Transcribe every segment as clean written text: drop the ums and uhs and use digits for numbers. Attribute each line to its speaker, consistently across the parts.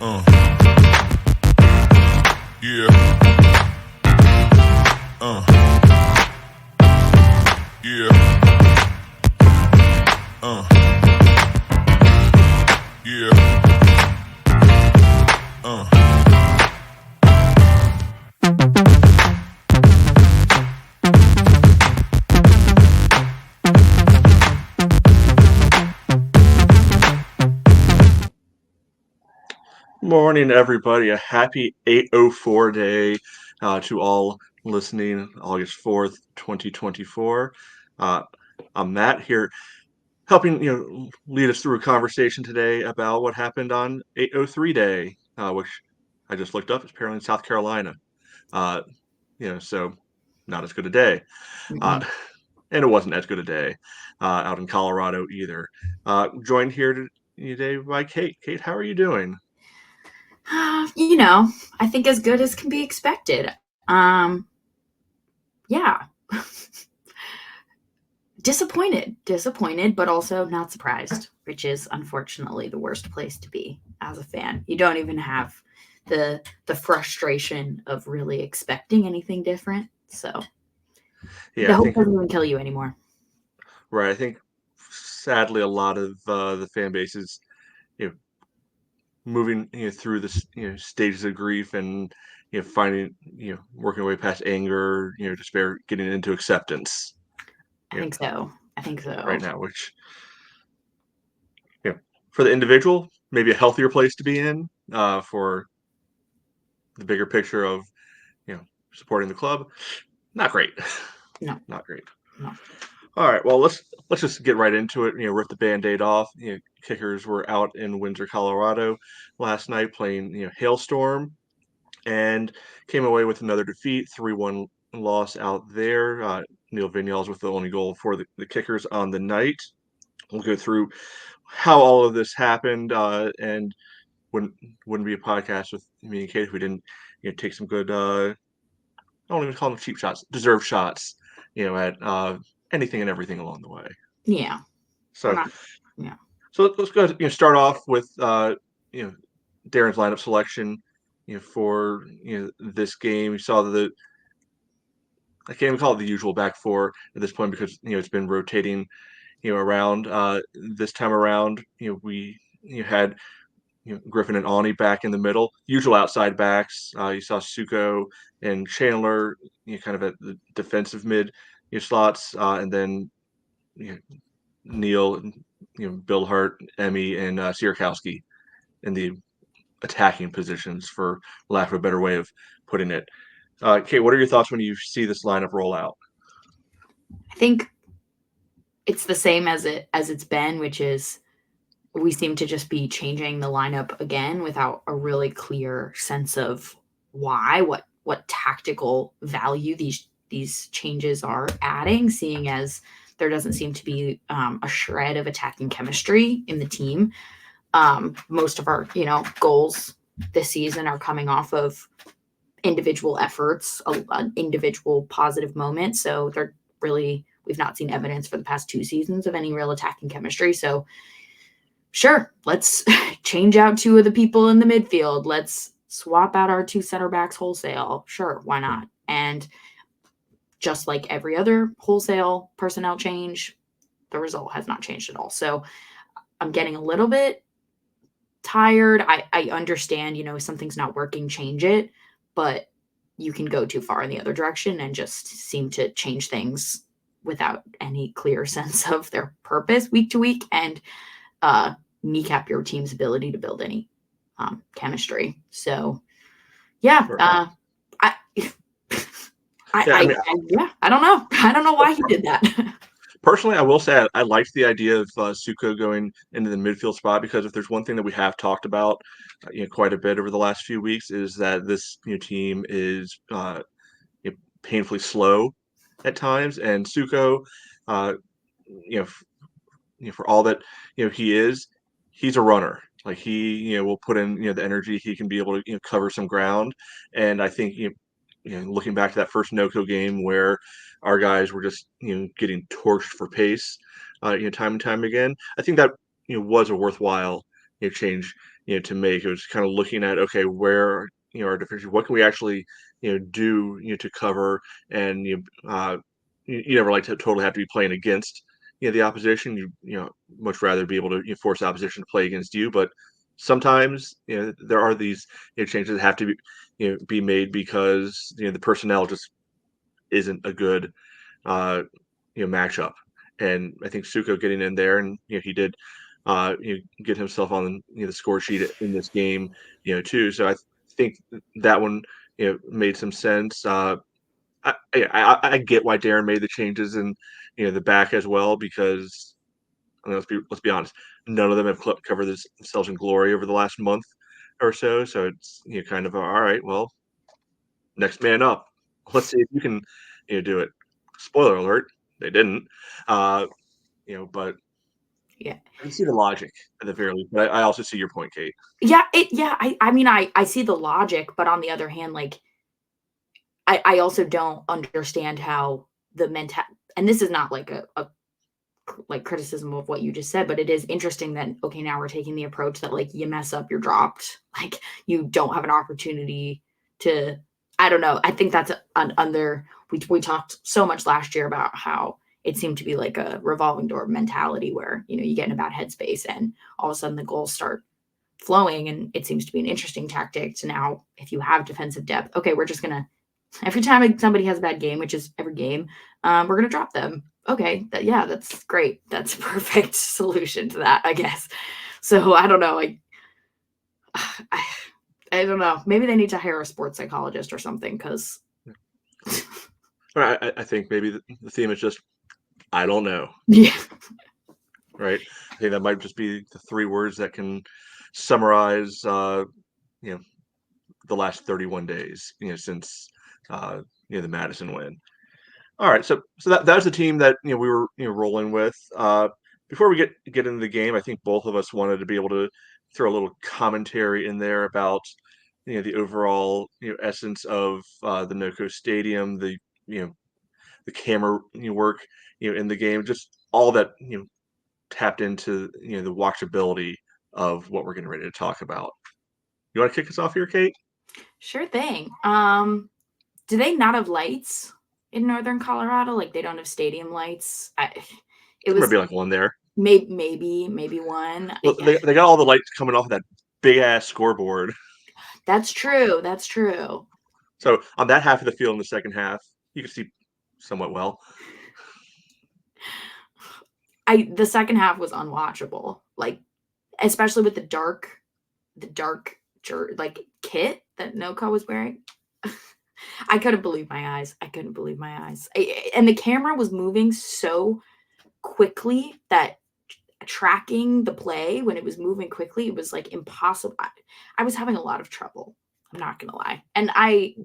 Speaker 1: Uh, yeah, yeah, yeah, uh.
Speaker 2: Morning, everybody. A happy 8:04 day to all listening, August 4th, 2024. Uh, I'm Matt here helping lead us through a conversation today about what happened on 8:03 day, which I just looked up. It's apparently in South Carolina. Uh, so not as good a day. Uh,
Speaker 3: Mm-mm.
Speaker 2: and it wasn't as good a day out in Colorado either. Joined here today by Kate. Kate, how are you doing?
Speaker 3: You know, I think as good as can be expected. Yeah. Disappointed, but also not surprised, which is unfortunately the worst place to be as a fan. You don't even have the frustration of really expecting anything different. So
Speaker 2: Yeah,
Speaker 3: the
Speaker 2: I
Speaker 3: hope
Speaker 2: think
Speaker 3: doesn't even kill you anymore.
Speaker 2: right. I think sadly a lot of the fan bases, you know, moving through this stages of grief and finding working away past anger, despair, getting into acceptance,
Speaker 3: I
Speaker 2: you know,
Speaker 3: think so. I think
Speaker 2: right
Speaker 3: so.
Speaker 2: now, which for the individual maybe a healthier place to be in for the bigger picture of you know supporting the club. Not great,
Speaker 3: No,
Speaker 2: not great.
Speaker 3: no.
Speaker 2: All right, well let's just get right into it. Rip the band-aid off. Kickers were out in Windsor, Colorado last night playing Hailstorm and came away with another defeat, 3-1 loss out there. Neil Vinyals with the only goal for the Kickers on the night. We'll go through how all of this happened, and wouldn't be a podcast with me and Kate if we didn't take some good. I don't even call them cheap shots, deserved shots. At anything and everything along the way.
Speaker 3: Yeah. We're
Speaker 2: So
Speaker 3: not. Yeah.
Speaker 2: let's go. Start off with you know Darren's lineup selection. For this game, you saw the I can't even call it the usual back four at this point because it's been rotating around. This time around, we had Griffin and Ani back in the middle, usual outside backs. You saw Suko and Chandler, kind of at the defensive mid slots, and then you know, Neil, Bill Hart, Emmy, and Sierkowski in the attacking positions, for lack of a better way of putting it. Kate, what are your thoughts when you see this lineup roll out?
Speaker 3: I think it's the same as it's been, which is we seem to just be changing the lineup again without a really clear sense of why, what tactical value these changes are adding, seeing as there doesn't seem to be a shred of attacking chemistry in the team. Most of our goals this season are coming off of individual efforts, an individual positive moment. So they're really we've not seen evidence for the past two seasons of any real attacking chemistry. So sure, let's change out two of the people in the midfield. Let's swap out our two center backs wholesale. Sure, why not? And just like every other wholesale personnel change, the result has not changed at all. So I'm getting a little bit tired. I understand, something's not working, change it, but you can go too far in the other direction and just seem to change things without any clear sense of their purpose week to week and uh, kneecap your team's ability to build any chemistry. So yeah,
Speaker 2: Right.
Speaker 3: I,
Speaker 2: Yeah, I mean,
Speaker 3: yeah, I don't know. I don't know why he did that.
Speaker 2: personally, I will say I liked the idea of Suko going into the midfield spot because if there's one thing that we have talked about, quite a bit over the last few weeks, is that this team is painfully slow at times, and Suko, uh, you know, f- for all that he is, he's a runner. Like he will put in the energy. He can be able to cover some ground, and I think looking back to that first Noco game where our guys were just getting torched for pace, time and time again. I think that was a worthwhile change to make. It was kind of looking at, okay, where our deficiencies, what can we actually do to cover, and you never like to totally have to be playing against the opposition. You much rather be able to force the opposition to play against you, but sometimes there are these changes that have to be made because the personnel just isn't a good matchup. And I think Suko getting in there, and he did get himself on the score sheet in this game too. So I think that one made some sense. I get why Darren made the changes in the back as well, because I mean, let's be honest, none of them have covered themselves in glory over the last month or so. So it's kind of all right. Well, next man up. Let's see if you can do it. Spoiler alert, they didn't. But
Speaker 3: Yeah.
Speaker 2: I can see the logic at the very least. But I also see your point, Kate.
Speaker 3: Yeah, I mean, I see the logic, but on the other hand, like, I also don't understand how and this is not like a like criticism of what you just said, but it is interesting that, okay, now we're taking the approach that, like, you mess up, you're dropped. Like, you don't have an opportunity to, I don't know. I think that's we talked so much last year about how it seemed to be like a revolving door mentality where, you get in a bad headspace and all of a sudden the goals start flowing, and it seems to be an interesting tactic to now, if you have defensive depth, okay, we're just gonna, every time somebody has a bad game, which is every game, we're gonna drop them. Okay, that's great. That's a perfect solution to that, I guess. So I don't know. I don't know. Maybe they need to hire a sports psychologist or something, because
Speaker 2: I think maybe the theme is just I don't know.
Speaker 3: yeah,
Speaker 2: Right. I think that might just be the three words that can summarize the last 31 days since the Madison win. All right, so that was the team that we were rolling with. Before we get into the game, I think both of us wanted to be able to throw a little commentary in there about the overall essence of the Noco Stadium, the the camera work in the game, just all that tapped into the watchability of what we're getting ready to talk about. You want to kick us off here, Kate?
Speaker 3: sure thing. Do they not have lights in northern Colorado? Like, they don't have stadium lights? It
Speaker 2: There
Speaker 3: was
Speaker 2: might be like one there.
Speaker 3: maybe one.
Speaker 2: Well, they got all the lights coming off of that big ass scoreboard.
Speaker 3: That's true. That's true.
Speaker 2: So on that half of the field in the second half, you can see somewhat well.
Speaker 3: The second half was unwatchable, like, especially with the dark like kit that Noco was wearing. I couldn't believe my eyes. And the camera was moving so quickly that tracking the play when it was moving quickly, it was like impossible. I was having a lot of trouble. I'm not gonna lie. And I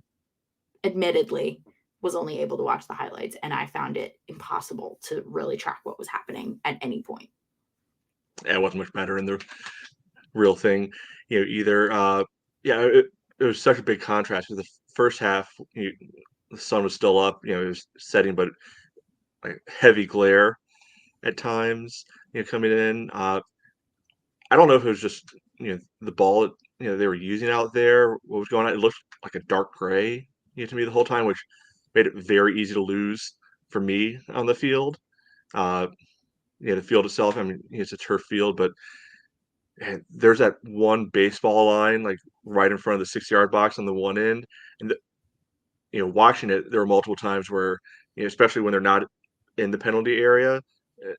Speaker 3: admittedly was only able to watch the highlights, and I found it impossible to really track what was happening at any point.
Speaker 2: Yeah, it wasn't much better in the real thing, either. It was such a big contrast. The first half, the sun was still up, it was setting, but like heavy glare at times, coming in. I don't know if it was just the ball they were using out there, what was going on. It looked like a dark gray to me the whole time, which made it very easy to lose for me on the field. The field itself, I mean, it's a turf field, but there's that one baseball line like right in front of the 6-yard box on the one end, and watching it, there were multiple times where especially when they're not in the penalty area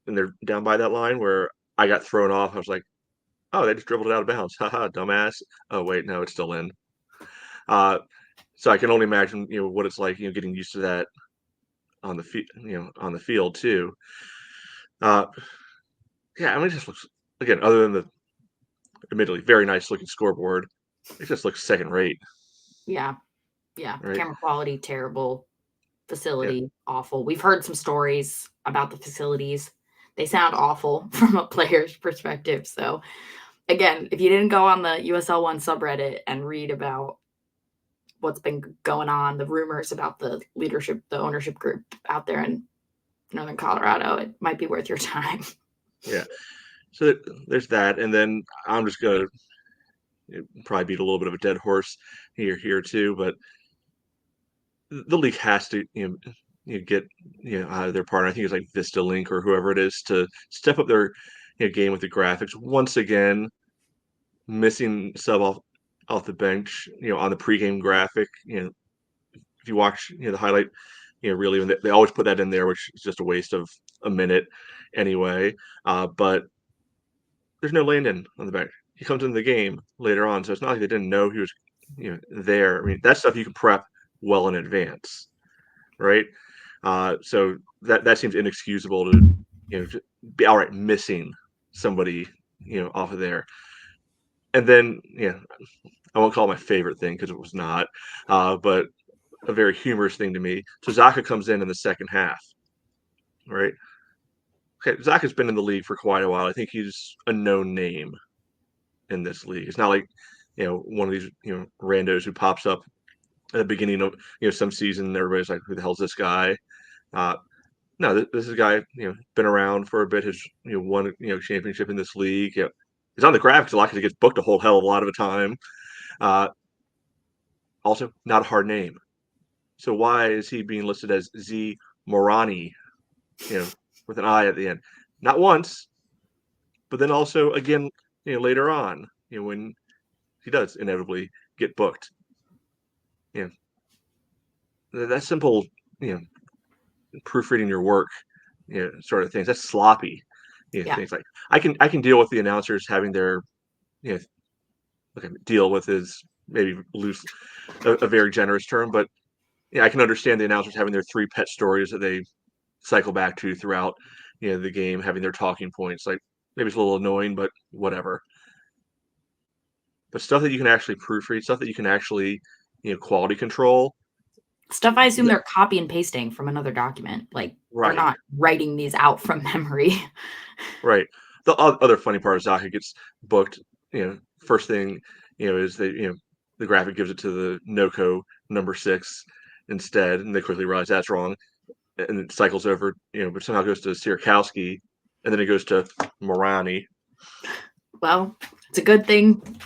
Speaker 2: and they're down by that line, where I got thrown off. I was like, oh, they just dribbled it out of bounds. Haha, dumbass. Oh, wait, no, it's still in. So I can only imagine, what it's like, getting used to that on on the field too. Yeah, I mean, it just looks, again, other than the admittedly very nice looking scoreboard, it just looks second rate.
Speaker 3: Yeah.
Speaker 2: Right.
Speaker 3: Camera quality terrible.
Speaker 2: Yeah.
Speaker 3: Facility awful. We've heard some stories about the facilities. They sound awful from a player's perspective. So again, if you didn't go on the USL1 subreddit and read about what's been going on, the rumors about the ownership group out there in northern Colorado, it might be worth your time.
Speaker 2: Yeah. So there's that, and then I'm just gonna probably beat a little bit of a dead horse here too, but the league has to get their partner. I think it's like Vista Link or whoever it is to step up their game with the graphics once again. Missing sub off the bench, on the pregame graphic. If you watch the highlight, really when they always put that in there, which is just a waste of a minute anyway. But there's no Landon on the bench. He comes into the game later on, so it's not like they didn't know he was there. I mean, that stuff you can prep well in advance, right? So that seems inexcusable to be outright missing somebody off of there. And then I won't call it my favorite thing because it was not, but a very humorous thing to me. So Zaka comes in the second half, right? Okay, Zaka's been in the league for quite a while. I think he's a known name in this league. It's not like one of these randos who pops up at the beginning of some season. Everybody's like, "Who the hell's this guy?" No, this is a guy been around for a bit. Has won championship in this league. He's on the graphics a lot because he gets booked a whole hell of a lot of the time. Also, not a hard name. So why is he being listed as Z Morani, with an I at the end? Not once, but then also again, later on, when he does inevitably get booked. That simple, proofreading your work, sort of things. That's sloppy. Things like I can deal with the announcers having their, deal with is maybe loose, a very generous term, but I can understand the announcers having their 3 pet stories that they cycle back to throughout, the game, having their talking points. Like maybe it's a little annoying, but whatever. But stuff that you can actually proofread, stuff that you can actually, quality control.
Speaker 3: Stuff I assume they're copy and pasting from another document. Like they're not writing these out from memory.
Speaker 2: Right. The other funny part is Zaka gets booked. First thing, is they, the graphic gives it to the Noco number 6 instead, and they quickly realize that's wrong, and it cycles over, but somehow goes to Sierkowski, and then it goes to Morani.
Speaker 3: Well, it's a good thing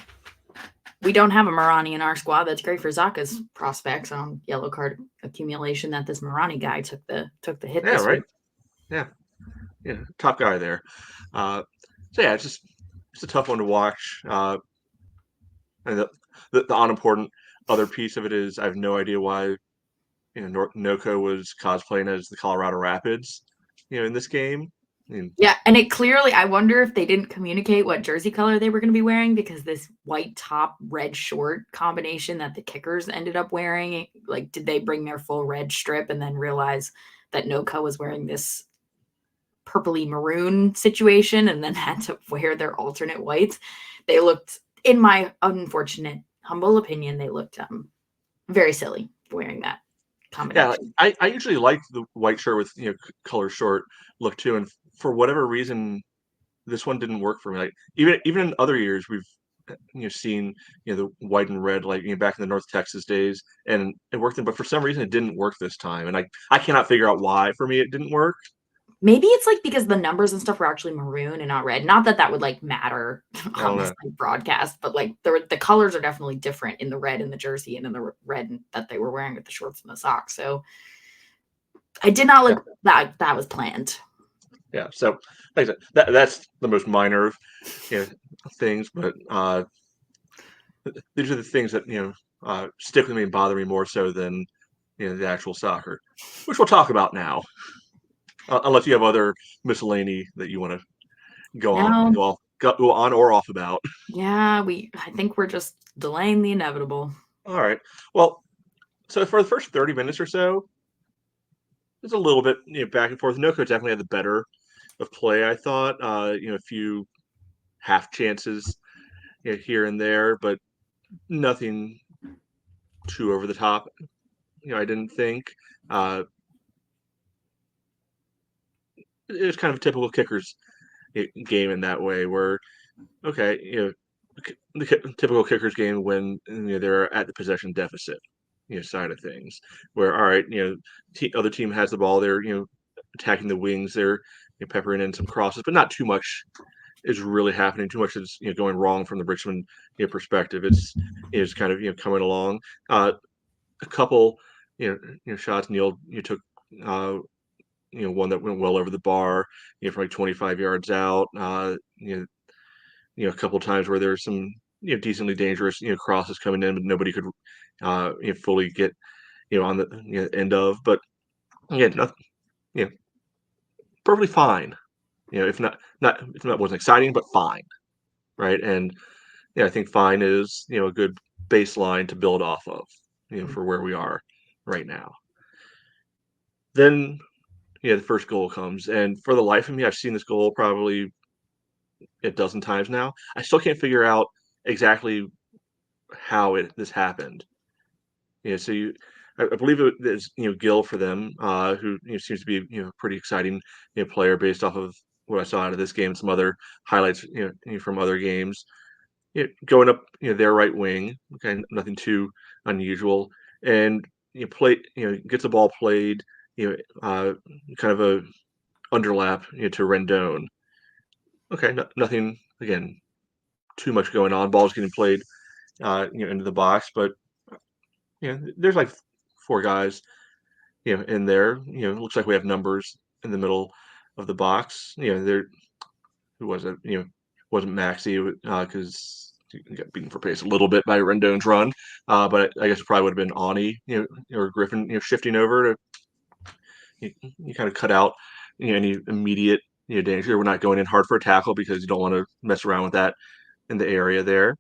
Speaker 3: we don't have a Morani in our squad. That's great for Zaka's prospects on yellow card accumulation that this Morani guy took the hit.
Speaker 2: Yeah, right. Week. Yeah, top guy there. So yeah, it's a tough one to watch. And the unimportant other piece of it is I have no idea why Noco was cosplaying as the Colorado Rapids, in this game.
Speaker 3: Yeah, and it clearly, I wonder if they didn't communicate what jersey color they were going to be wearing, because this white top, red short combination that the kickers ended up wearing, like, did they bring their full red strip and then realize that Noco was wearing this purpley maroon situation and then had to wear their alternate whites? They looked, in my unfortunate, humble opinion, they looked very silly wearing that combination.
Speaker 2: Yeah, I usually like the white shirt with color short look too, and for whatever reason, this one didn't work for me. Like even in other years, we've seen the white and red, like back in the North Texas days, and it worked. But for some reason, it didn't work this time, and I cannot figure out why. For me, it didn't work.
Speaker 3: Maybe it's like because the numbers and stuff were actually maroon and not red. Not that that would like matter on this broadcast, but like the colors are definitely different in the red in the jersey and in the red that they were wearing with the shorts and the socks. So I did not look that was planned.
Speaker 2: Yeah. So like I said, that's the most minor of things, but these are the things that stick with me and bother me more so than the actual soccer, which we'll talk about now. Unless you have other miscellany that you want to go on or off about.
Speaker 3: Yeah, I think we're just delaying the inevitable.
Speaker 2: All right. Well, so for the first 30 minutes or so, it's a little bit back and forth. Noco definitely had the better of play, I thought. A few half chances here and there, but nothing too over the top. I didn't think. It was kind of a typical kickers game in that way, where okay, the typical kickers game when they're at the possession deficit, side of things, where all right, other team has the ball, they're attacking the wings, they're peppering in some crosses, but not too much, is really happening. Too much is going wrong from the Richmond perspective. It's kind of coming along. A couple shots. Neil took one that went well over the bar, from like 25 yards out. A couple times where there's some decently dangerous crosses coming in, but nobody could fully get on the end of. But again, nothing, perfectly fine. If not wasn't exciting, but fine, right? And I think fine is a good baseline to build off of, for where we are right now. Then the first goal comes, and for the life of me, I've seen this goal probably a dozen times now. I still can't figure out exactly how this happened. So I believe it is Gill for them, who seems to be a pretty exciting player based off of what I saw out of this game, and some other highlights from other games. Going up their right wing, okay, nothing too unusual, and gets the ball played, kind of a underlap to Rendon. Okay, nothing again too much going on. Ball's getting played into the box, but there's like four guys in there. It looks like we have numbers in the middle of the box. There, who was it? Wasn't Maxi because he got beaten for pace a little bit by Rendon's run. But I guess it probably would have been Ani, or Griffin, shifting over to you kind of cut out any immediate danger. We're not going in hard for a tackle because you don't want to mess around with that in the area there.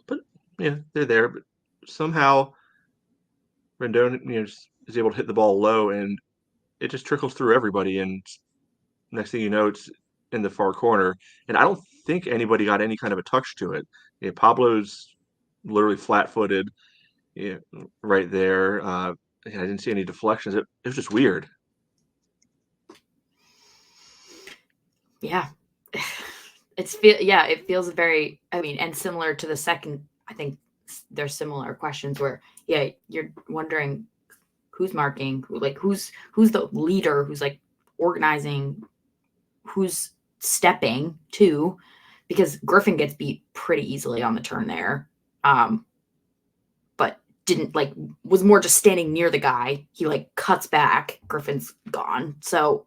Speaker 2: But they're there. But somehow Rendon is able to hit the ball low, and it just trickles through everybody. And next thing you know, it's in the far corner. And I don't think anybody got any kind of a touch to it. Pablo's literally flat-footed right there. I didn't see any deflections. It was just weird.
Speaker 3: Yeah. It feels very, and similar to the second, I think there's similar questions where, you're wondering who's marking, who's the leader, who's like organizing, who's stepping too, because Griffin gets beat pretty easily on the turn there. But didn't was more just standing near the guy. He cuts back, Griffin's gone. So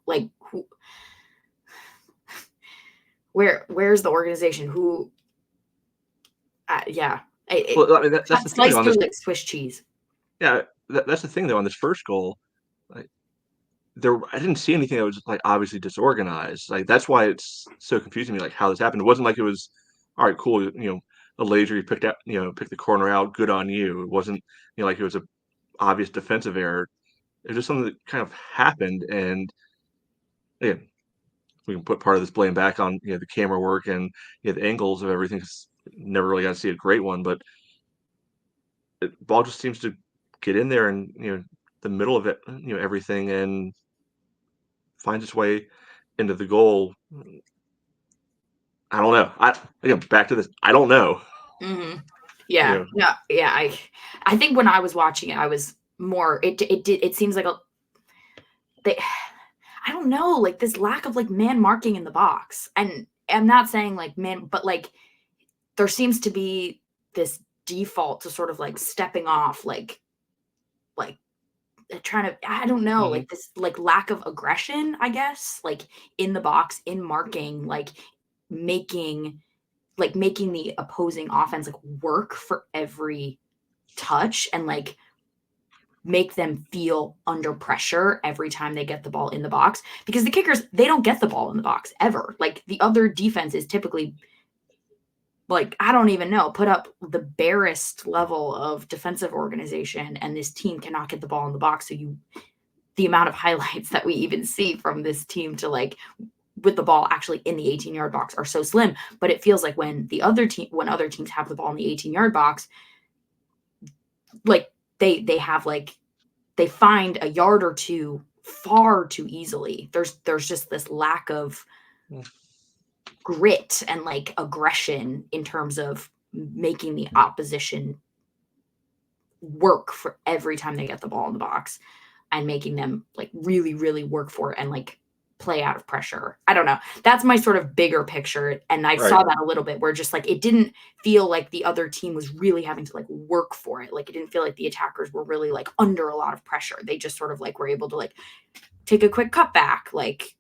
Speaker 3: where's the organization? Who? Yeah.
Speaker 2: That's the thing on this.
Speaker 3: Like Swiss cheese.
Speaker 2: Yeah, that's the thing though. On this first goal, I didn't see anything that was obviously disorganized. That's why it's so confusing to me. How this happened. It wasn't like it was all right, cool. A laser you picked the corner out. Good on you. It wasn't like it was a obvious defensive error. It was just something that kind of happened, and we can put part of this blame back on the camera work and the angles of everything. Never really got to see a great one, but the ball just seems to get in there and the middle of it, everything, and finds its way into the goal. I don't know. Back to this. I don't know.
Speaker 3: Mm-hmm. Yeah. I think when I was watching it, I was more. It seems like I don't know, this lack of man marking in the box, and I'm not saying man, but there seems to be this default to sort of stepping off, trying to, I don't know, this lack of aggression, I guess, in the box, in marking, making the opposing offense work for every touch, and make them feel under pressure every time they get the ball in the box, because the kickers, they don't get the ball in the box ever. The other defense is typically I don't even know, put up the barest level of defensive organization, and this team cannot get the ball in the box. So the amount of highlights that we even see from this team to with the ball actually in the 18-yard box are so slim. But it feels like when other teams have the ball in the 18-yard box, they have they find a yard or two far too easily. There's just this lack of grit and aggression in terms of making the opposition work for every time they get the ball in the box, and making them really, really work for it, and play out of pressure. I don't know. That's my sort of bigger picture. And I saw that a little bit where just like it didn't feel like the other team was really having to like work for it. Like it didn't feel like the attackers were really like under a lot of pressure. They just sort of like were able to like take a quick cutback, like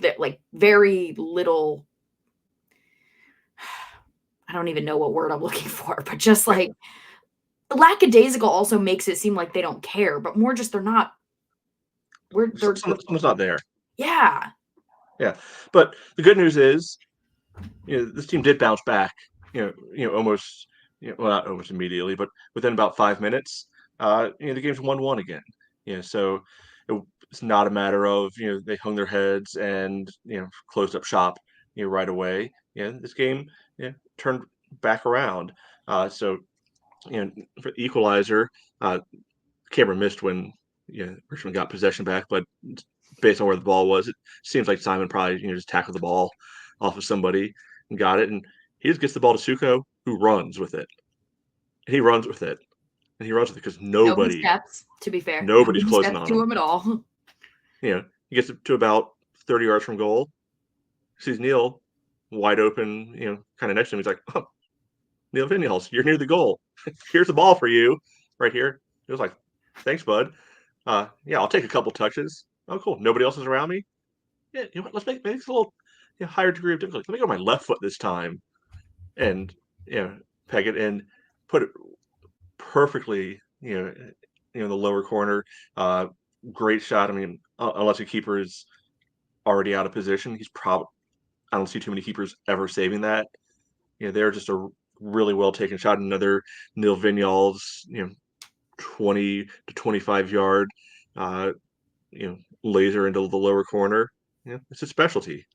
Speaker 3: that, like very little. I don't even know what word I'm looking for, but just like lackadaisical also makes it seem like they don't care, but more just they're not.
Speaker 2: Someone's not there.
Speaker 3: Yeah.
Speaker 2: Yeah, but the good news is, this team did bounce back. Almost, well, not almost immediately, but within about 5 minutes, the game's 1-1 again. So it's not a matter of they hung their heads and closed up shop right away. This game turned back around. So for the equalizer, Cameron missed when Richmond got possession back, but based on where the ball was, it seems like Simon probably just tackled the ball off of somebody and got it, and he just gets the ball to Suko, who runs with it. And he runs with it, and he runs with it because nobody
Speaker 3: steps. To be fair,
Speaker 2: nobody's closing on
Speaker 3: to him at all.
Speaker 2: He gets to about 30 yards from goal, sees Neil wide open, kind of next to him. He's like, "Oh, Neil Vinyals, you're near the goal. Here's the ball for you, right here." He was like, "Thanks, bud. Yeah, I'll take a couple touches." Oh, cool. Nobody else is around me. Yeah, let's make this a little higher degree of difficulty. Let me go on my left foot this time, and peg it and put it perfectly. In the lower corner. Great shot. I mean, unless a keeper is already out of position, he's probably. I don't see too many keepers ever saving that. They're just a really well taken shot. Another Neil Vinyals, 20 to 25 yard, laser into the lower corner. It's a specialty,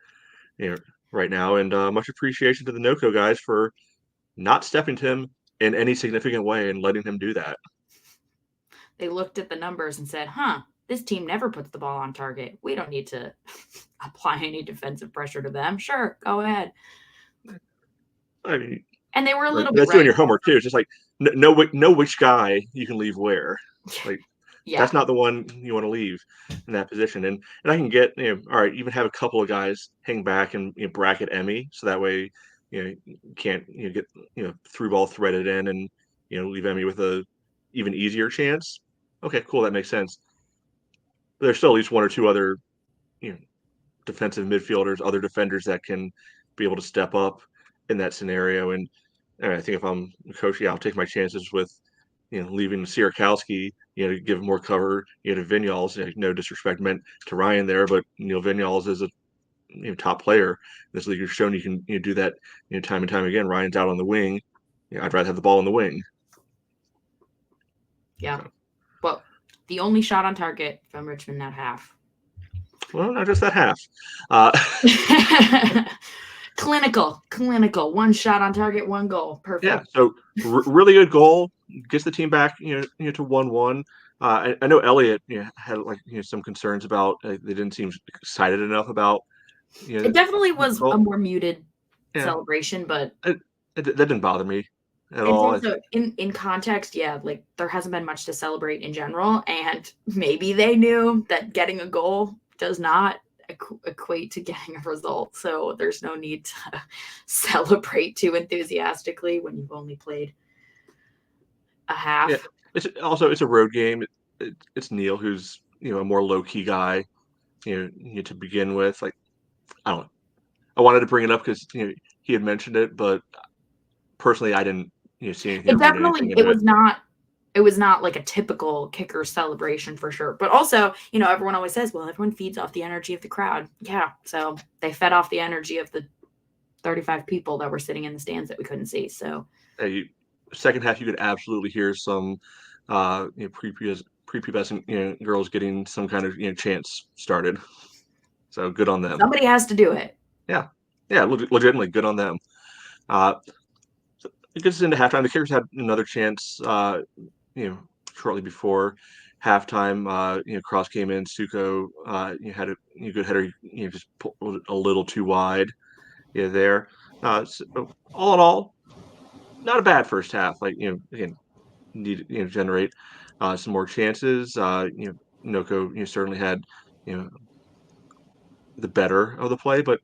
Speaker 2: right now. And much appreciation to the Noco guys for not stepping to him in any significant way and letting him do that.
Speaker 3: They looked at the numbers and said, this team never puts the ball on target. We don't need to apply any defensive pressure to them. Sure, go ahead.
Speaker 2: I mean,
Speaker 3: and they were a little bit.
Speaker 2: That's doing your homework too. It's just like know which guy you can leave where. Like that's not the one you want to leave in that position. And I can get all right, even have a couple of guys hang back and bracket Emmy, so that way you can't get through ball threaded in and leave Emmy with a even easier chance. Okay, cool, that makes sense. There's still at least one or two other defensive midfielders, other defenders that can be able to step up in that scenario. And I think if I'm a coach, I'll take my chances with leaving Sierakowski, to give more cover, to Vinyals. No disrespect meant to Ryan there, but Neil Vinyals is a top player in this league. You've shown you can do that time and time again. Ryan's out on the wing. I'd rather have the ball on the wing.
Speaker 3: Yeah. So. Well, the only shot on target from Richmond that half.
Speaker 2: Well, not just that half.
Speaker 3: Clinical. One shot on target, one goal. Perfect.
Speaker 2: Yeah. So really good goal. Gets the team back, to 1-1. I know Elliott, had some concerns about they didn't seem excited enough about.
Speaker 3: It definitely was a more muted celebration, but
Speaker 2: that didn't bother me at all.
Speaker 3: Also, in context, like there hasn't been much to celebrate in general, and maybe they knew that getting a goal does not equate to getting a result, so there's no need to celebrate too enthusiastically when you've only played a half.
Speaker 2: Yeah. It's a road game. It's Neil, who's a more low key guy, to begin with. Like, I don't know. I wanted to bring it up because he had mentioned it, but personally, I didn't see anything.
Speaker 3: It was not like a typical kicker celebration for sure. But also, everyone always says, well, everyone feeds off the energy of the crowd. Yeah. So they fed off the energy of the 35 people that were sitting in the stands that we couldn't see. So
Speaker 2: second half, you could absolutely hear some prepubescent girls getting some kind of chants started. So good on them.
Speaker 3: Somebody has to do it.
Speaker 2: Yeah. Legitimately good on them. So it gets into halftime. The Kickers had another chance. Shortly before halftime, Cross came in. Suko, had a good header. Just pulled a little too wide. There. So all in all, not a bad first half. Like again, need to generate some more chances. Noco certainly had the better of the play, but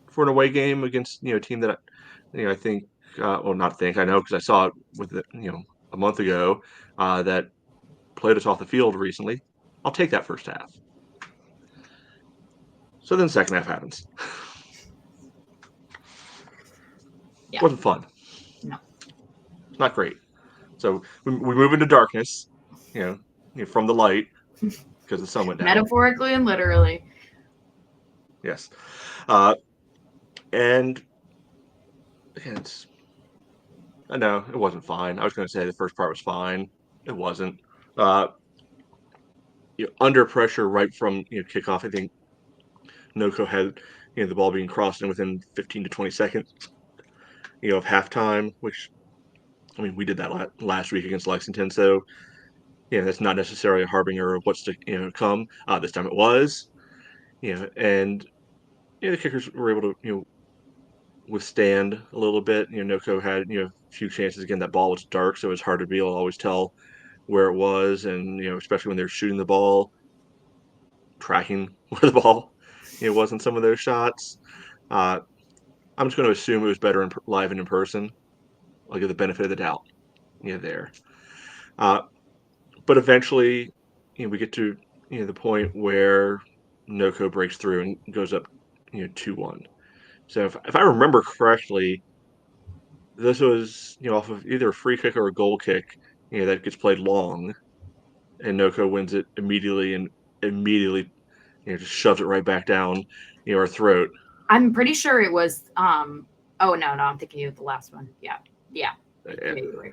Speaker 2: for an away game against a team that I think not think I know because I saw it with a month ago that played us off the field recently. I'll take that first half. So then second half happens.
Speaker 3: Yeah.
Speaker 2: Wasn't fun.
Speaker 3: No.
Speaker 2: It's not great. So we move into darkness, from the light because the sun went down.
Speaker 3: Metaphorically and literally.
Speaker 2: Yes. And I know it wasn't fine. I was going to say the first part was fine. It wasn't. Under pressure right from kickoff, I think Noco had the ball being crossed in within 15 to 20 seconds of halftime, which I mean we did that last week against Lexington. So that's not necessarily a harbinger of what's to come. This time it was, and the kickers were able to withstand a little bit. Noco had a few chances. Again, that ball was dark, so it was hard to be able to always tell where it was, and especially when they're shooting the ball, tracking where the ball was in some of those shots. I'm just going to assume it was better live and in person. I'll give the benefit of the doubt. There. But eventually, we get to the point where Noco breaks through and goes up 2-1. So if I remember correctly, this was off of either a free kick or a goal kick that gets played long, and Noco wins it immediately and immediately just shoves it right back down our throat.
Speaker 3: I'm pretty sure it was. Oh no, I'm thinking of the last one. Yeah. You're right.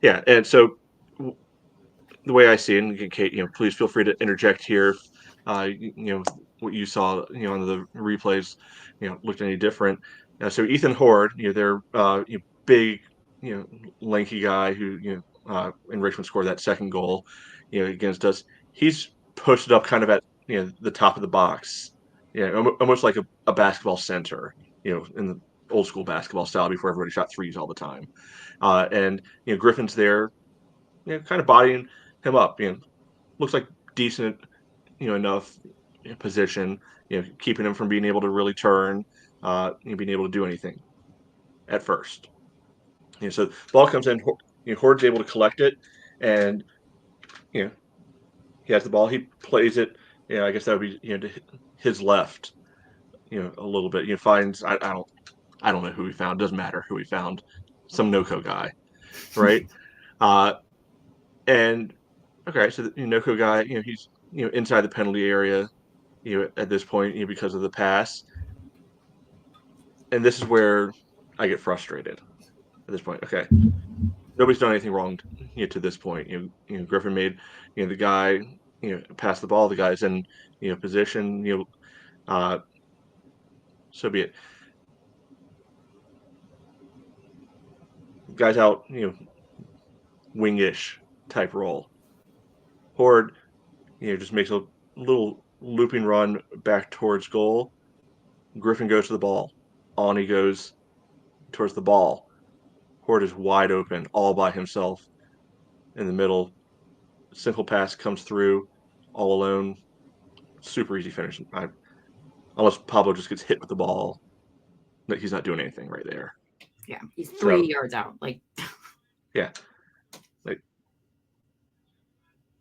Speaker 2: Yeah, and so the way I see it, and Kate, please feel free to interject here. What you saw, on the replays, looked any different. So Ethan Horde, their big, lanky guy who in Richmond scored that second goal, against us. He's posted up kind of at the top of the box, almost like a basketball center, in the old school basketball style before everybody shot threes all the time. And Griffin's there, kind of bodying him up. Looks like decent, enough position. Keeping him from being able to really turn, being able to do anything at first. So the ball comes in. Horde's able to collect it, and he has the ball. He plays it. I guess that would be to his left. A little bit. Finds I don't know who he found. Doesn't matter who he found. Some Noco guy, right? And okay, so the Noco guy, he's inside the penalty area, at this point, because of the pass. And this is where I get frustrated at this point. Okay, nobody's done anything wrong to this point. Griffin made the guy pass the ball. The guy's in position. So be it. Guys out wingish type role. Horde just makes a little looping run back towards goal. Griffin goes to the ball. On he goes towards the ball. Horde is wide open, all by himself in the middle. Simple pass comes through, all alone. Super easy finish. Unless Pablo just gets hit with the ball, he's not doing anything right there.
Speaker 3: Yeah, he's 3 yards out. Like,
Speaker 2: yeah, like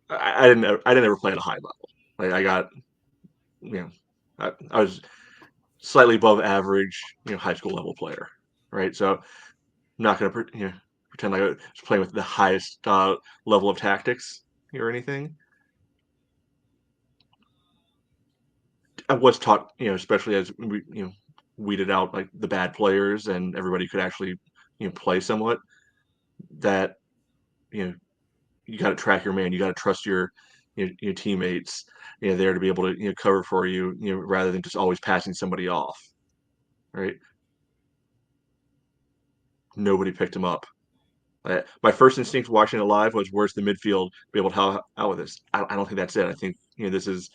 Speaker 2: I didn't ever play at a high level. Like I got, I was slightly above average, high school level player, right? So I'm not going to pretend like I was playing with the highest level of tactics or anything. I was taught, especially as we, weeded out like the bad players and everybody could actually, play somewhat. That you got to track your man. You got to trust your teammates, there to be able to cover for you, rather than just always passing somebody off, right? Nobody picked him up. My first instinct watching it live was, where's the midfield be able to help out with this? I don't think that's it. I think this is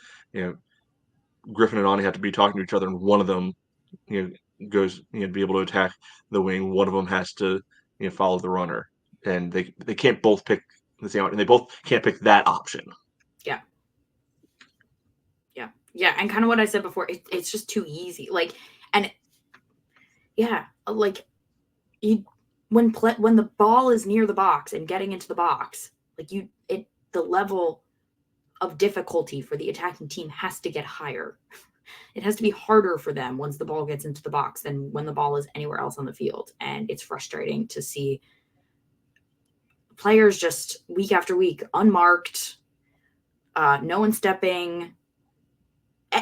Speaker 2: Griffin and Ani have to be talking to each other, and one of them goes to be able to attack the wing. One of them has to follow the runner, and they can't both pick the same, and they both can't pick that option.
Speaker 3: Yeah. Yeah, and kind of what I said before, it's just too easy. Like, and yeah, like when the ball is near the box and getting into the box, like the level of difficulty for the attacking team has to get higher. It has to be harder for them once the ball gets into the box than when the ball is anywhere else on the field. And it's frustrating to see players just week after week unmarked, no one stepping.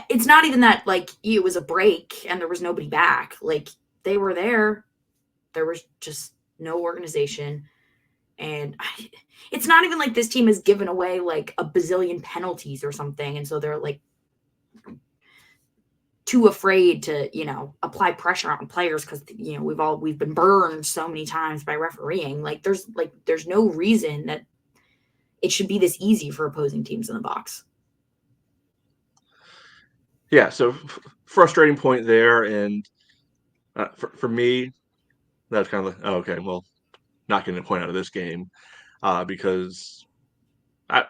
Speaker 3: It's not even that like it was a break and there was nobody back. Like they were there. There was just no organization. And it's not even like this team has given away like a bazillion penalties or something. And so they're like too afraid to, apply pressure on players because, we've been burned so many times by refereeing. There's no reason that it should be this easy for opposing teams in the box.
Speaker 2: Yeah, so frustrating point there, and for me, that's kind of like, oh, okay, well, not getting a point out of this game because I've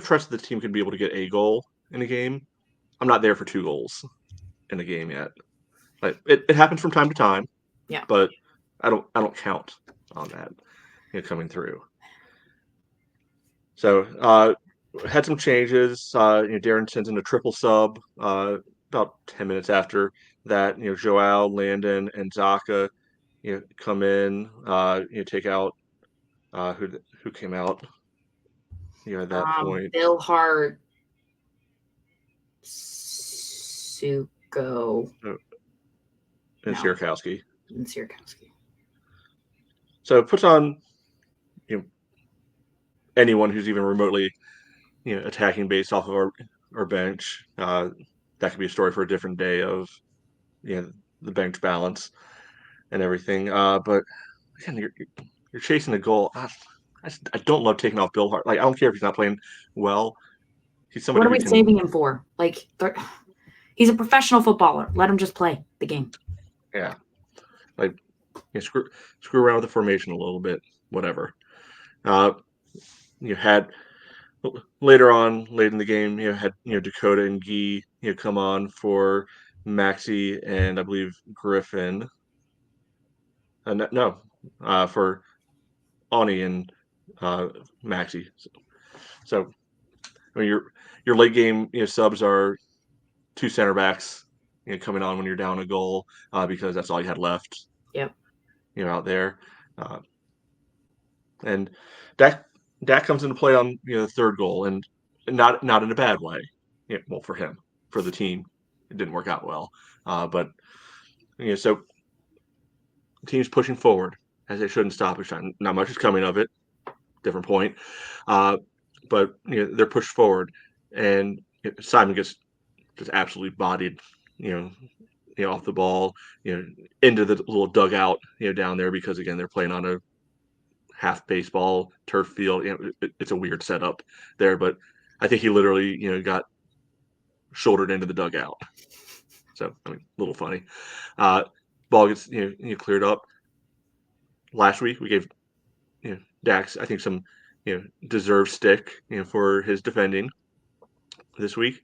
Speaker 2: trusted the team could be able to get a goal in a game. I'm not there for 2 goals in a game yet. Like it happens from time to time.
Speaker 3: Yeah.
Speaker 2: But I don't count on that coming through. So had some changes. Darren sends in a triple sub about 10 minutes after that. Joao, Landon, and Zaka come in. Take out who came out. At that point,
Speaker 3: Bill Hart, Suko,
Speaker 2: and Sierkowski.
Speaker 3: And Sierkowski.
Speaker 2: So it puts on anyone who's even remotely attacking based off of our bench. That could be a story for a different day of the bench balance and everything. But again, you're chasing a goal. I don't love taking off Bill Hart. Like I don't care if he's not playing well. He's somebody.
Speaker 3: What are we saving him for? Like he's a professional footballer. Let him just play the game.
Speaker 2: Yeah, like screw around with the formation a little bit. Whatever. You had later on, late in the game, had Dakota and Guy come on for Maxi and I believe Griffin. For Ani and Maxi. So I mean, your late game subs are 2 center backs coming on when you're down a goal because that's all you had left.
Speaker 3: Yep.
Speaker 2: Out there, and Dak comes into play on the 3rd goal, and not in a bad way. Well, for him, for the team, it didn't work out well. But so the team's pushing forward as they shouldn't stop. Not much is coming of it. Different point. But they're pushed forward, and Simon gets just absolutely bodied. Off the ball. Into the little dugout. Down there because again they're playing on a half baseball turf field. It's a weird setup there, but I think he literally got shouldered into the dugout. So I mean, a little funny. Ball gets cleared up. Last week we gave Dax I think some deserved stick for his defending. This week,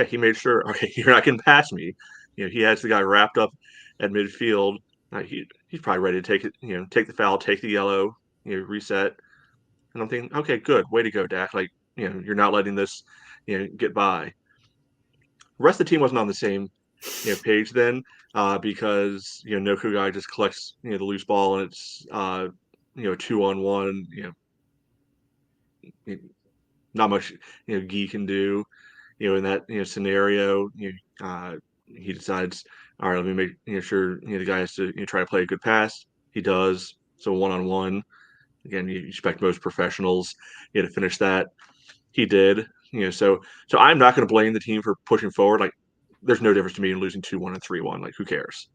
Speaker 2: he made sure. Okay, you're not getting past me. He has the guy wrapped up at midfield. He's probably ready to take it. Take the foul, take the yellow. Reset. And I'm thinking, okay, good, way to go, Dak. Like you're not letting this get by. The rest of the team wasn't on the same page then because Noco guy just collects the loose ball and it's 2-on-1. Not much Guy can do in that scenario. He decides, all right, let me make sure the guy has to try to play a good pass. He does. So 1-on-1. Again, you expect most professionals to finish that. He did. So I'm not going to blame the team for pushing forward. Like, there's no difference to me in losing 2-1 and 3-1. Like, who cares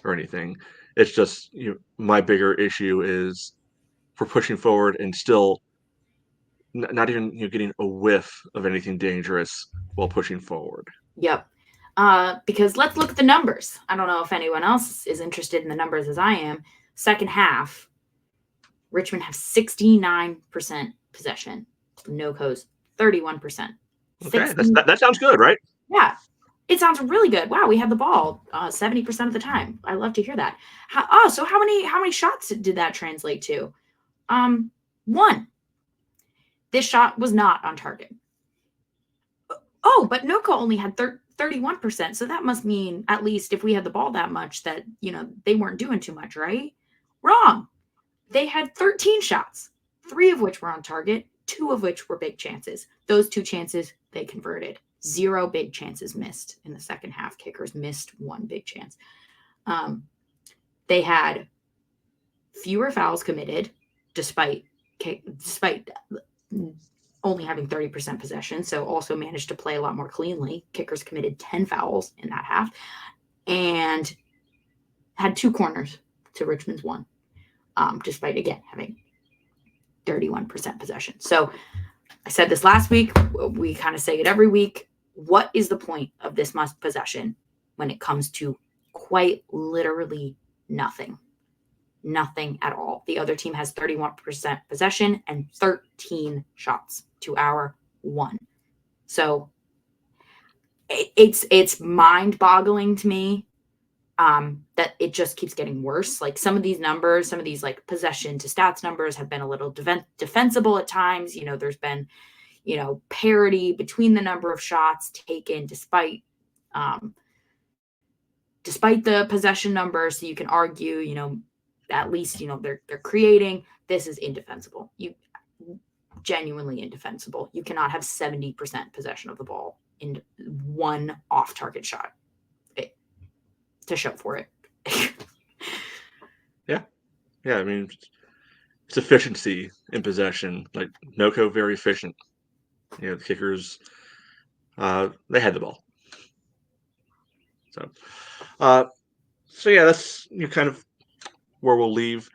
Speaker 2: or anything? It's just my bigger issue is for pushing forward and still not even getting a whiff of anything dangerous while pushing forward.
Speaker 3: Yep. Because let's look at the numbers. I don't know if anyone else is interested in the numbers as I am. Second half, Richmond have 69% possession. Noco's 31%.
Speaker 2: Okay, that sounds good, right?
Speaker 3: Yeah, it sounds really good. Wow, we had the ball 70% of the time. I love to hear that. So how many shots did that translate to? One. This shot was not on target. Oh, but Noco only had 31%. So that must mean, at least if we had the ball that much, that, they weren't doing too much, right? Wrong. They had 13 shots, 3 of which were on target, 2 of which were big chances. Those 2 chances, they converted. 0 big chances missed in the second half. Kickers missed 1 big chance. They had fewer fouls committed, despite only having 30% possession, so also managed to play a lot more cleanly. Kickers committed 10 fouls in that half and had 2 corners to Richmond's 1, despite, again, having 31% possession. So I said this last week. We kind of say it every week. What is the point of this must possession when it comes to quite literally nothing? Nothing at all. The other team has 31% possession and 13 shots to our 1. So it's mind-boggling to me that it just keeps getting worse. Like some of these numbers, some of these like possession to stats numbers have been a little defensible at times. There's been, parity between the number of shots taken despite the possession numbers. So you can argue, at least, they're creating. This is indefensible. Genuinely indefensible. You cannot have 70% possession of the ball in 1 off-target shot to show for it.
Speaker 2: Yeah. I mean, it's efficiency in possession. Like Noco, very efficient. The kickers, they had the ball. So yeah, that's kind of where we'll leave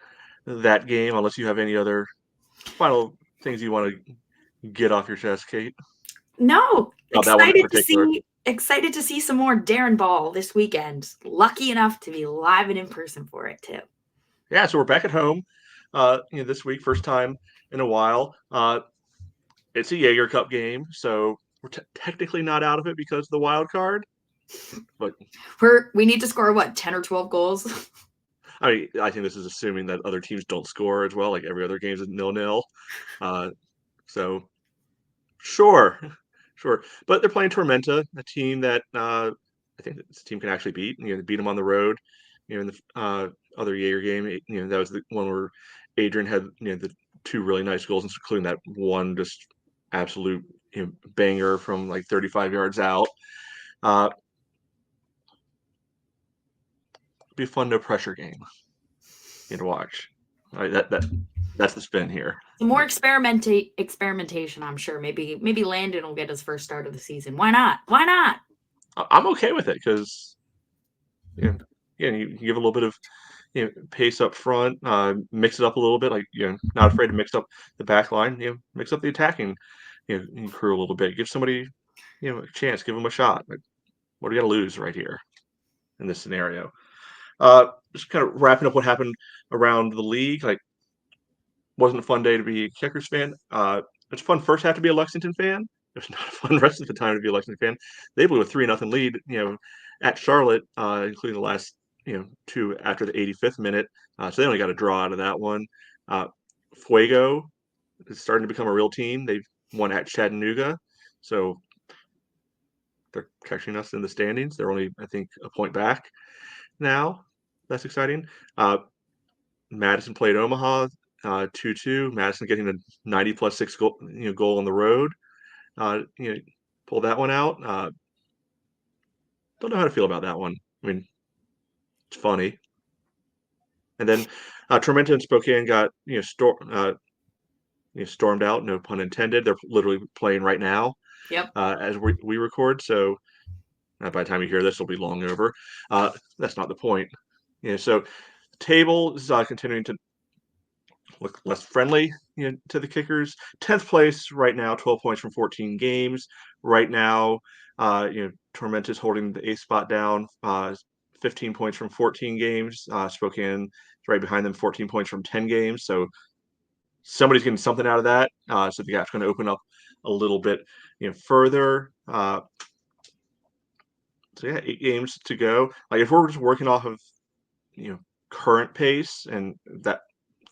Speaker 2: that game, unless you have any other final things you want to get off your chest, Kate.
Speaker 3: No,
Speaker 2: That one in particular.
Speaker 3: Excited to see some more Darren Ball this weekend. Lucky enough to be live and in person for it too.
Speaker 2: Yeah, so we're back at home. This week, first time in a while. It's a Jaeger Cup game, so we're technically not out of it because of the wild card. But
Speaker 3: we need to score 10 or 12 goals.
Speaker 2: I mean, I think this is assuming that other teams don't score as well. Like every other game is 0-0. So sure. But they're playing Tormenta, a team that I think this team can actually beat. They beat them on the road. In the other Jaeger game, that was the one where Adrian had the 2 really nice goals, including that one just absolute banger from like 35 yards out. Be a fun no pressure game to watch. Right, that's the spin here.
Speaker 3: Some more experimentation, I'm sure. Maybe Landon will get his first start of the season. Why not?
Speaker 2: I'm okay with it because you give a little bit of pace up front, mix it up a little bit. Like not afraid to mix up the back line. Mix up the attacking crew a little bit. Give somebody a chance. Give them a shot. Like, what do you got to lose right here in this scenario? Just kind of wrapping up what happened around the league. Like, wasn't a fun day to be a Kickers fan. It's a fun first half to be a Lexington fan. It was not a fun rest of the time to be a Lexington fan. They blew a 3-0 lead, at Charlotte, including the last, 2 after the 85th minute. So they only got a draw out of that one. Fuego is starting to become a real team. They've won at Chattanooga, so they're catching us in the standings. They're only, I think, a point back now. That's exciting. Madison played Omaha 2-2. Madison getting a 90+6 goal on the road. Pull that one out. Don't know how to feel about that one. I mean, it's funny. And then Tormenta and Spokane got stormed out. No pun intended. They're literally playing right now.
Speaker 3: Yep.
Speaker 2: As we record. So by the time you hear this, it'll be long over. That's not the point. So the table is continuing to look less friendly to the Kickers. 10th place right now, 12 points from 14 games. Right now, Tormenta is holding the 8th spot down, 15 points from 14 games. Spokane is right behind them, 14 points from 10 games. So somebody's getting something out of that. So the gap's going to open up a little bit further. So yeah, 8 games to go. Like if we're just working off of current pace, and that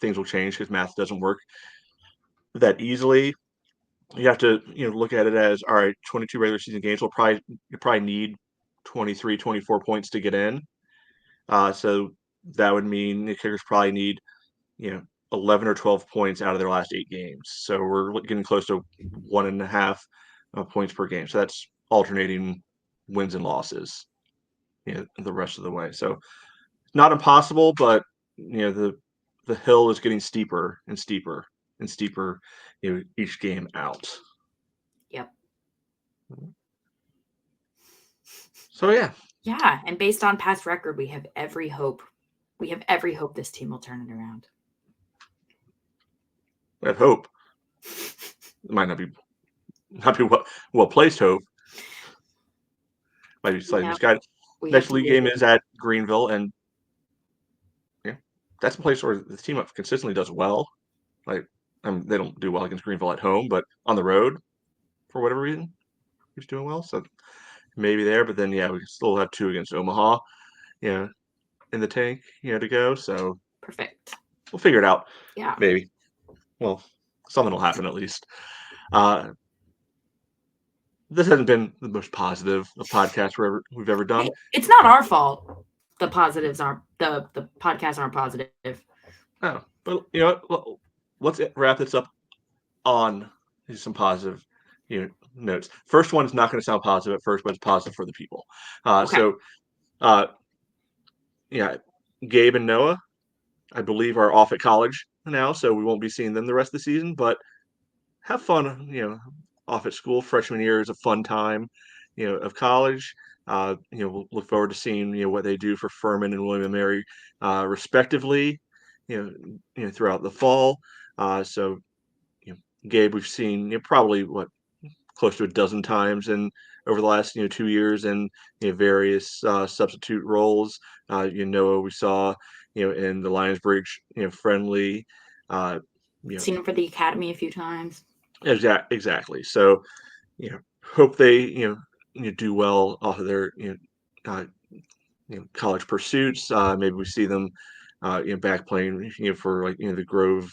Speaker 2: things will change because math doesn't work that easily. You have to look at it as, all right, 22 regular season games will probably need 23, 24 points to get in. So that would mean the kickers probably need 11 or 12 points out of their last 8 games. So we're getting close to 1.5 points per game. So that's alternating wins and losses the rest of the way. So not impossible, but the hill is getting steeper and steeper and steeper each game out.
Speaker 3: Yep.
Speaker 2: So yeah.
Speaker 3: Yeah, and based on past record, we have every hope. We have every hope this team will turn it around.
Speaker 2: I have hope. It might not be well placed hope. Might be slightly misguided. Next league game is at Greenville, and that's a place where the team consistently does well. Like, they don't do well against Greenville at home, but on the road, for whatever reason, he's doing well. So maybe there, but then we still have 2 against Omaha, in the tank, to go. So
Speaker 3: perfect.
Speaker 2: We'll figure it out.
Speaker 3: Yeah,
Speaker 2: maybe. Well, something will happen at least. This hasn't been the most positive of podcasts we've ever done.
Speaker 3: It's not our fault. The positives aren't the podcasts aren't positive.
Speaker 2: Oh, but let's wrap this up on some positive notes. First one is not going to sound positive at first, but it's positive for the people.
Speaker 3: Okay.
Speaker 2: So, Gabe and Noah, I believe, are off at college now, so we won't be seeing them the rest of the season. But have fun, off at school. Freshman year is a fun time, of college. We'll look forward to seeing what they do for Furman and William and Mary, respectively, throughout the fall. So, Gabe, we've seen probably close to a dozen times over the last 2 years in various substitute roles. Noah, we saw in the Lions Bridge friendly.
Speaker 3: Seen him for the academy a few times.
Speaker 2: Exactly. So, hope they do well off of their college pursuits. Maybe we see them back playing for the Grove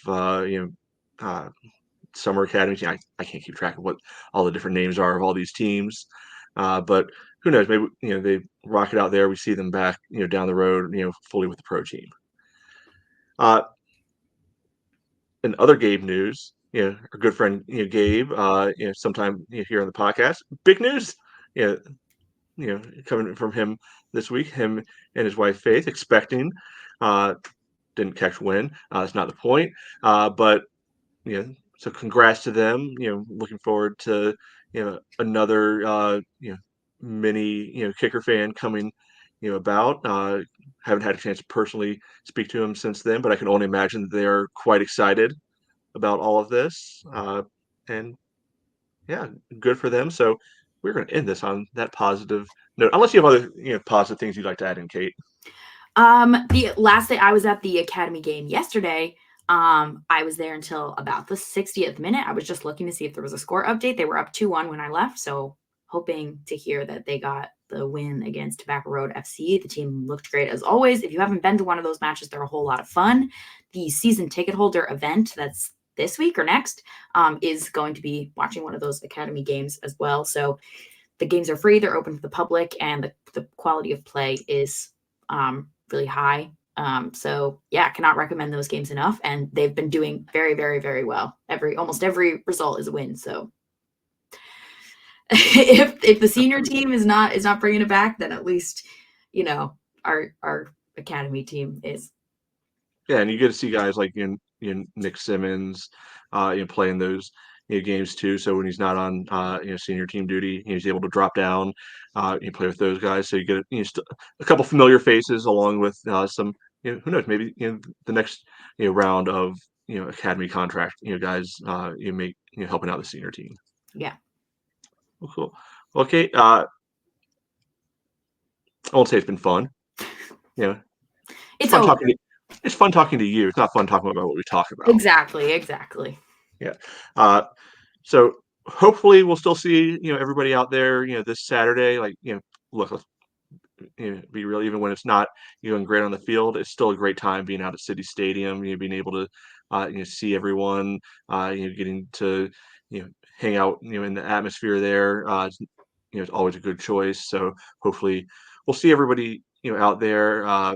Speaker 2: summer academies. I can't keep track of what all the different names are of all these teams, but who knows? Maybe they rock it out there. We see them back down the road fully with the pro team. In other Gabe news, our good friend Gabe, sometime here on the podcast, big news, coming from him this week. Him and his wife Faith expecting, didn't catch when. That's not the point, but so congrats to them. Looking forward to another mini kicker fan coming about. Haven't had a chance to personally speak to him since then, but I can only imagine that they are quite excited about all of this. And yeah, good for them. So we're going to end this on that positive note, unless you have other positive things you'd like to add in, Kate.
Speaker 3: The last day I was at the academy game yesterday. I was there until about the 60th minute. I was just looking to see if there was a score update. They were up 2-1 when I left, so hoping to hear that they got the win against Tobacco Road FC. The team looked great as always. If you haven't been to one of those matches, they're a whole lot of fun. The season ticket holder event that's this week or next is going to be watching one of those academy games as well. So the games are free. They're open to the public, and the quality of play is really high. So yeah, cannot recommend those games enough. And they've been doing very, very, very well. Almost every result is a win. So if the senior team is not bringing it back, then at least, our academy team is.
Speaker 2: Yeah. And you get to see guys like Nick Simmons, playing those games too. So when he's not on senior team duty, he's able to drop down, play with those guys. So you get a couple familiar faces along with some, who knows, maybe the next round of academy contract guys you make helping out the senior team.
Speaker 3: Yeah.
Speaker 2: Well, cool. Okay. I won't say it's been fun. It's fun talking to. It's fun talking to you. It's not fun talking about what we talk about.
Speaker 3: Exactly.
Speaker 2: Yeah. So hopefully we'll still see everybody out there this Saturday. Like look, be real. Even when it's not going great on the field, it's still a great time being out at City Stadium. Being able to see everyone. Getting to hang out in the atmosphere there. It's always a good choice. So hopefully we'll see everybody out there. I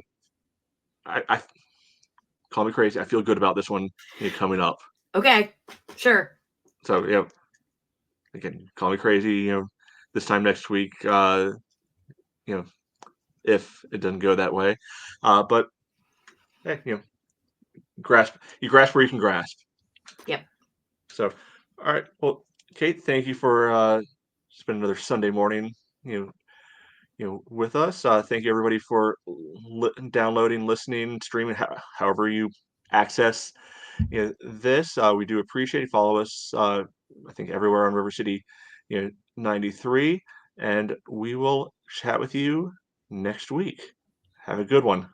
Speaker 2: call me crazy. I feel good about this one coming up.
Speaker 3: Okay, sure.
Speaker 2: So again, call me crazy. This time next week. If it doesn't go that way, but hey, grasp where you can grasp.
Speaker 3: Yep.
Speaker 2: So, all right. Well, Kate, thank you for spending another Sunday morning, with us. Thank you everybody for downloading, listening, streaming, however you access this. We do appreciate it. Follow us. I think everywhere on River City, 93, and we will chat with you next week. Have a good one.